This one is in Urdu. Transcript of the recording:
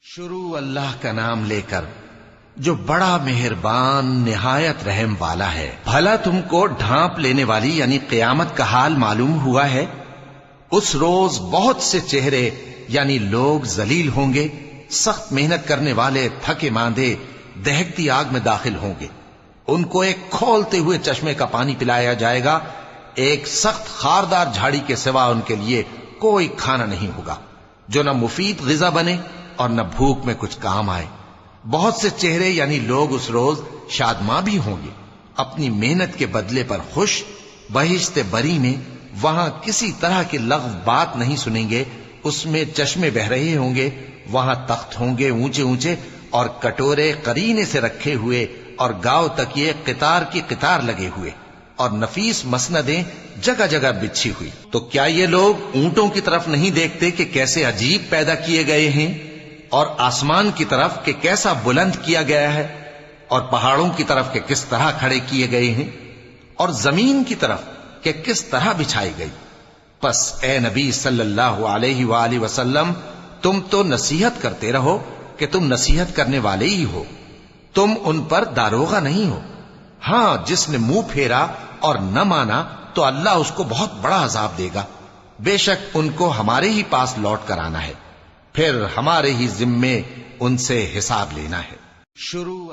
شروع اللہ کا نام لے کر جو بڑا مہربان نہایت رحم والا ہے۔ بھلا تم کو ڈھانپ لینے والی یعنی قیامت کا حال معلوم ہوا ہے؟ اس روز بہت سے چہرے یعنی لوگ ذلیل ہوں گے، سخت محنت کرنے والے تھکے ماندے دہکتی آگ میں داخل ہوں گے۔ ان کو ایک کھولتے ہوئے چشمے کا پانی پلایا جائے گا، ایک سخت خاردار جھاڑی کے سوا ان کے لیے کوئی کھانا نہیں ہوگا جو نہ مفید غذا بنے اور نہ بھوک میں کچھ کام آئے۔ بہت سے چہرے یعنی لوگ اس روز شادماں بھی ہوں گے، اپنی محنت کے بدلے پر خوش، بہشت بری میں وہاں کسی طرح کی لغو بات نہیں سنیں گے، اس میں چشمے بہ رہے ہوں گے، وہاں تخت ہوں گے اونچے اونچے اور کٹورے قرینے سے رکھے ہوئے اور گاؤ تک یہ قطار کی قطار لگے ہوئے اور نفیس مسندیں جگہ جگہ بچھی ہوئی۔ تو کیا یہ لوگ اونٹوں کی طرف نہیں دیکھتے کہ کیسے عجیب پیدا کیے گئے ہیں، اور آسمان کی طرف کہ کیسا بلند کیا گیا ہے، اور پہاڑوں کی طرف کہ کس طرح کھڑے کیے گئے ہیں، اور زمین کی طرف کہ کس طرح بچھائی گئی؟ پس اے نبی صلی اللہ علیہ وآلہ وسلم، تم تو نصیحت کرتے رہو کہ تم نصیحت کرنے والے ہی ہو، تم ان پر داروغہ نہیں ہو۔ ہاں، جس نے منہ پھیرا اور نہ مانا تو اللہ اس کو بہت بڑا عذاب دے گا۔ بے شک ان کو ہمارے ہی پاس لوٹ کر آنا ہے، پھر ہمارے ہی ذمے ان سے حساب لینا ہے۔ شروع